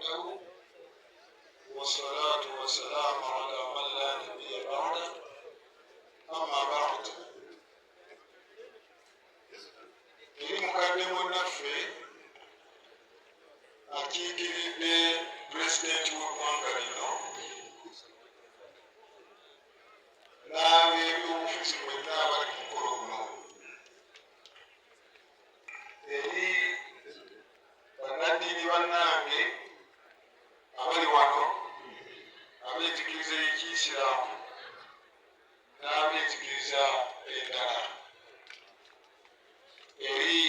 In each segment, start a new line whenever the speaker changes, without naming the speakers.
وحده والصلاة والسلام على من لا نبي بعده أما بعد مقدم النفي akiikiridde pulezidenti w'eggwanga lino n'ab'ebyobufuzi mwenna abali ku mukolo guno eri bannaddiini bannange abali wano ab'enzikiriza y'Ekiyisiraamu n'ab'enzikiriza endala eri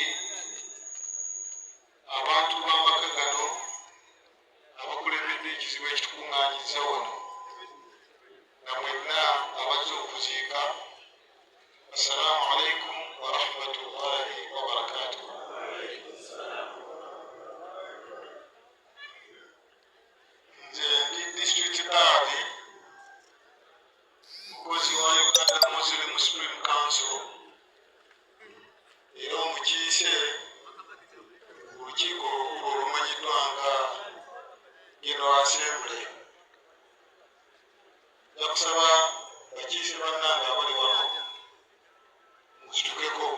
abantu b'amaka gano abakulembedde ekizibu ekitukuŋŋaanyiza wano na mwenna abazze okuziika assalaamu alaikum warahmatullahi wabarakatuh. Nze ndi district kaadi mukozi wa Uganda Muslim Supreme Council era omukiise olukiiko olukulu olumanyiddwa nga General Assembly. Nja kusaba bakiise bannange abali wano mukitukeko.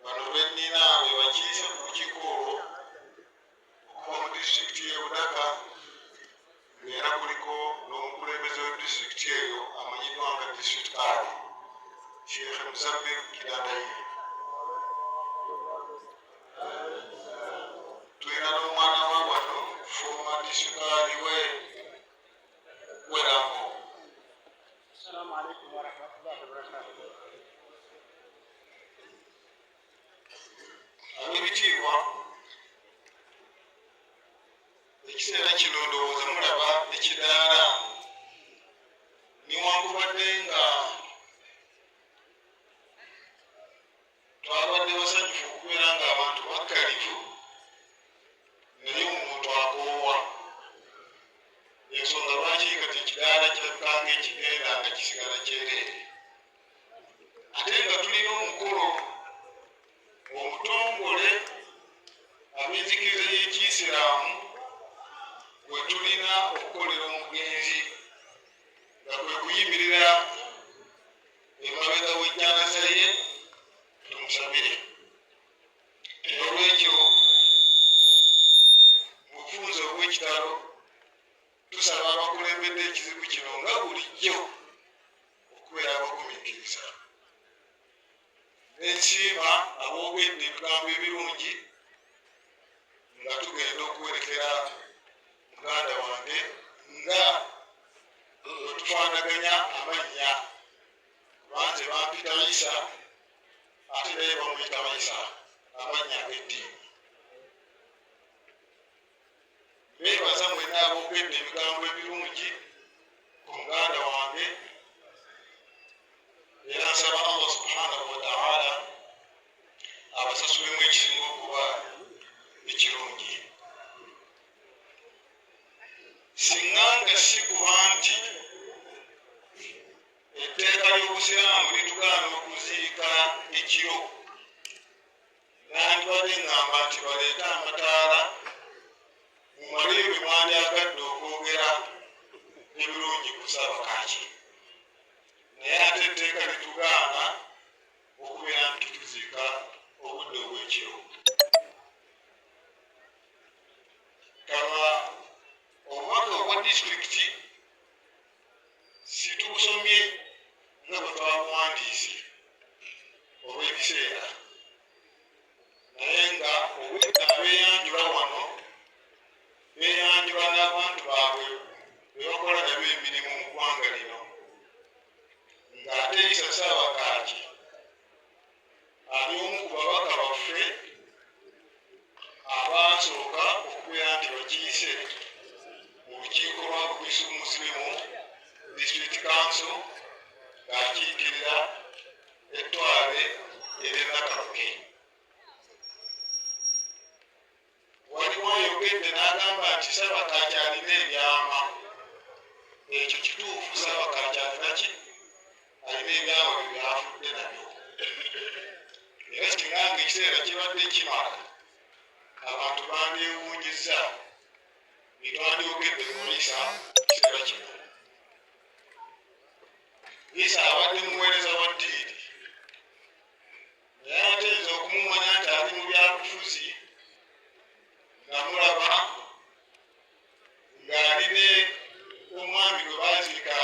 Bano bennina be bakiise ku lukiiko olwo okuva mu disitulikiti y'e Budaka ng'era kuliko n'omukulembeze wa disitulikiti eyo amanyiddwa nga district kaadi Sheikh Muzammil Kidandayire. Tulina n'omwana wa wano former district kaadi Werambo.
Assalamu alaikum warahmatullahi wabarakatuh.
Ab'ebitiibwa, ekiseera kino ndowooza mulaba ekidaala newankubadde nga twabadde basanyufu okubeera ng'abantu bakkalivu naye omuntu akoowa. Ensonga lwaki kati ekidaala kirabika ng'ekigenda nga kisigala kyereere. Ate nga tulina omukolo omutongole ab'enzikiriza y'Ekiyisiraamu gwe tulina okukolera omugenzi nga kwe kuyimirira emabega w'ejjanaza ye tumusabire. Olwekyo mu bufunze obw'ekitalo tusaba abakulembedde ekizibu kino nga bulijjo okubeera abagumiikiriza. N'ensiima aboogedde ebigambo ebirungi nga tugenda okuwerekera muganda wange nga tufaanaganya amannya kubanze bampita Isa ate naye bamuyita Isa amannya ag'eddiini. Beebaza mwenna aboogedde ebigambo ebirungi ku muganda wange era nsaba Allah subhanahu wa ta'ala abasasulemu ekisinga okuba ekirungi. Singa nga si kuba nti etteeka ly'Obusiraamu litugaana okuziika ekiro, nandibadde ngamba nti baleete amataala mumaleyo bye mwandyagadde okwogera ebirungi ku Ssaabakaaki. Naye ate etteeka litugaana okubeera nti tuziika obudde obw'ekiro. Kaba obubaka obwa disitulikiti situbusomye nga bwe twabuwandiise olw'ebiseera, naye nga obwedda abeeyanjula wano beeyanjula n'abantu baabwe be bakola nabo emirimu mu ggwanga lino, ng'ate Isa Ssaabakaaki ali omu ku babaka baffe abaasooka okubeera nti bakiise mu lukiiko lwa Muslimu District Council ng'akiikirira ettwale ery'e Nakaruke. Waliwo ayogedde n'agamba nti Ssaabakaaki alina ebyama. Ekyo kituufu, Ssaabakaaki alina ki? Alina ebyama bye byafudde nabyo. Era singa ekiseera kibadde kimala bandyewuunyizza netwandyogedde ku Liisa kiseera kino. Liisa abadde muweereza wa ddiini naye ateeza okumumanya nti ali mu byabufuzi namulaba ng'ali ne omwami gwe baaziika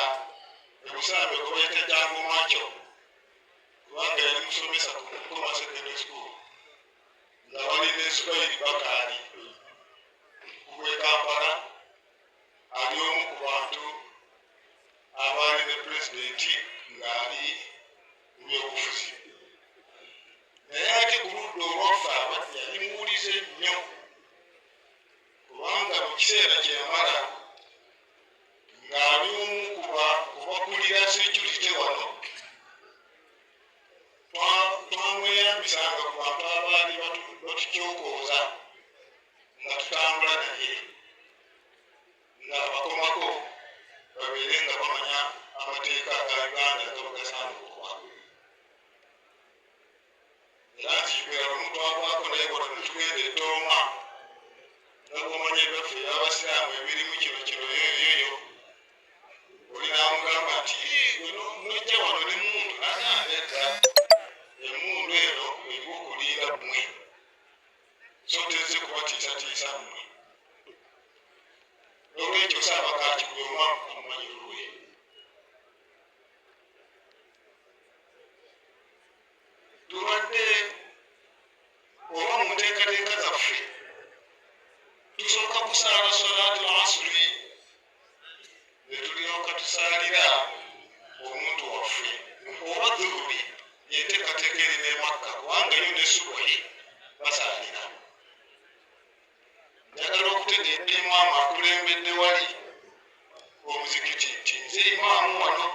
ebusambe gwe bayita Jango Macho kubanga yali musomesa ku Koma Secondary School nga bali ne Subairi Bakari kuwe Kampala, ali omu ku bantu abaali ne pulezidenti ng'ali mu byobufuzi. Naye ate ku ludda olwaffe abadde yali muwulize nnyo kubanga mu kiseera kye yamala ng'ali omu ku bakulira security wano twamweyambisanga ku bantu abaali batukyokooza nga tutambula naye nga bakomako babeere nga bamanya amateeka aga Uganda nga bagasaana okuba. Era nkiikira lumu twagwako naye wano ne tugenda e Tooma nga bw'omanya ebyaffe eby'Abasiraamu ebirimu kino yoyoyo oli n'amugamba nti nojja wano n'emmundu nanandedda emmundu eno erimu okulinda mmwe so tezze kubatiisatiisa mmwe. N'olwekyo Ssaabakaaki buli omu amumanyi lulwe. Tubadde oba mu nteekateeka zaffe tusooka kusaala salaatul asri ne tulyoka tusaalira omuntu waffe oba dhuhuri yenteekateeka erina e Makka kubanga yo ne subuhi basaalira. Njagala okutegeeza imaamu akulembedde wali omuzikiti nti nze imaamu wano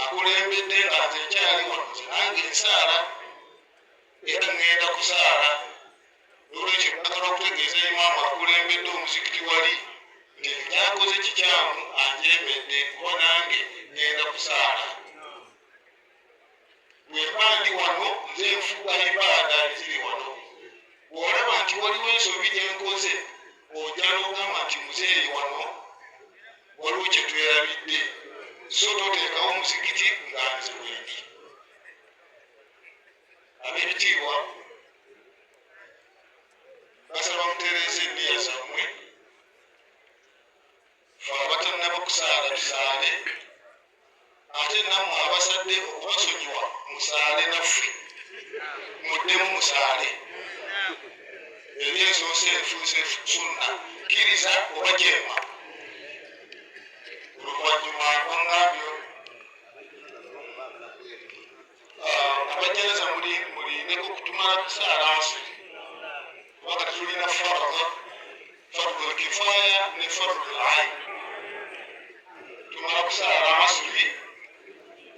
akulembedde nga nze nkyali wano nze nange nsaala era ŋŋenda kusaala. N'olwekyo njagala okutegeeza imaamu akulembedde omuzikiti wali nti ekyakoze kikyamu anjeemedde kuba nange ŋŋenda kusaala. Bwe mba ndi wano nze nfuga ibaada eziri wano. Bw'olaba nti waliwo ensobi gye nkoze ojja n'ogamba nti muzeeyi wano waliwo kye twerabidde so toteekawo omuzikiti nga nze wendi. Ab'ebitiibwa basaba mutereeza enniya zammwe fe abatannaba kusaala tusaale ate nammwe abasadde okubasonyiwa musaale naffe muddemu musaale. Eri esoose efuuse sunna kkiriza oba jeema. Oluvannyuma bangambyo abajjalaza mulindeko kutumala kusaala asiri kubanga tetulina fardul kifaaya ne fardul ayn. Tumala kusaala asiri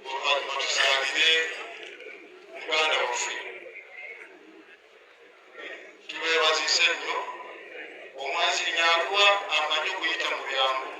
oluvannyuma tusaalire muganda waffe. Tubeebazise nnyo omwazi Nyanguwa amanyi okuyita mu byangu.